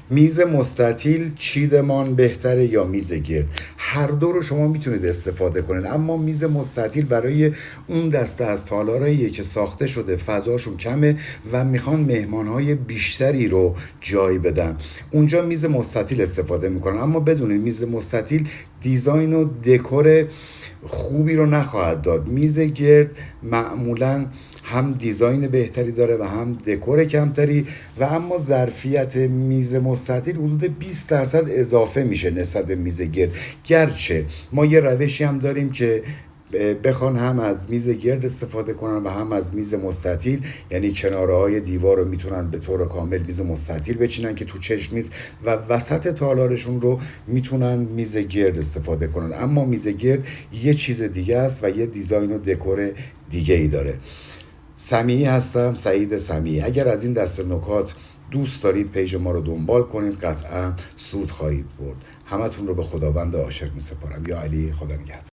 میز مستطیل چیدمان بهتره یا میز گرد؟ هر دو رو شما میتونید استفاده کنید، اما میز مستطیل برای اون دسته از تالاراییه که ساخته شده فضاشون کمه و میخوان مهمانهای بیشتری رو جای بدن، اونجا میز مستطیل استفاده میکنن. اما بدونید میز مستطیل دیزاین و دکور خوبی رو نخواهد داد. میز گرد معمولاً هم دیزاین بهتری داره و هم دکور کمتری و اما ظرفیت میز مستطیل حدود 20% اضافه میشه نسبت به میز گرد. گرچه ما یه روشی هم داریم که بخوان هم از میز گرد استفاده کنن و هم از میز مستطیل، یعنی کناره های دیوار رو میتونن به طور کامل میز مستطیل بچینن که تو چشم نیست و وسط تالارشون رو میتونن میز گرد استفاده کنن. اما میز گرد یه چیز دیگه است و یه دیزاین و دکور دیگه ای داره. سمیعی هستم، سعید سمیعی. اگر از این دست نکات دوست دارید پیج ما رو دنبال کنید، قطعا سود خواهید برد. همتون رو به خداوند عاشق می سپارم. یا علی، خدا نگهدار.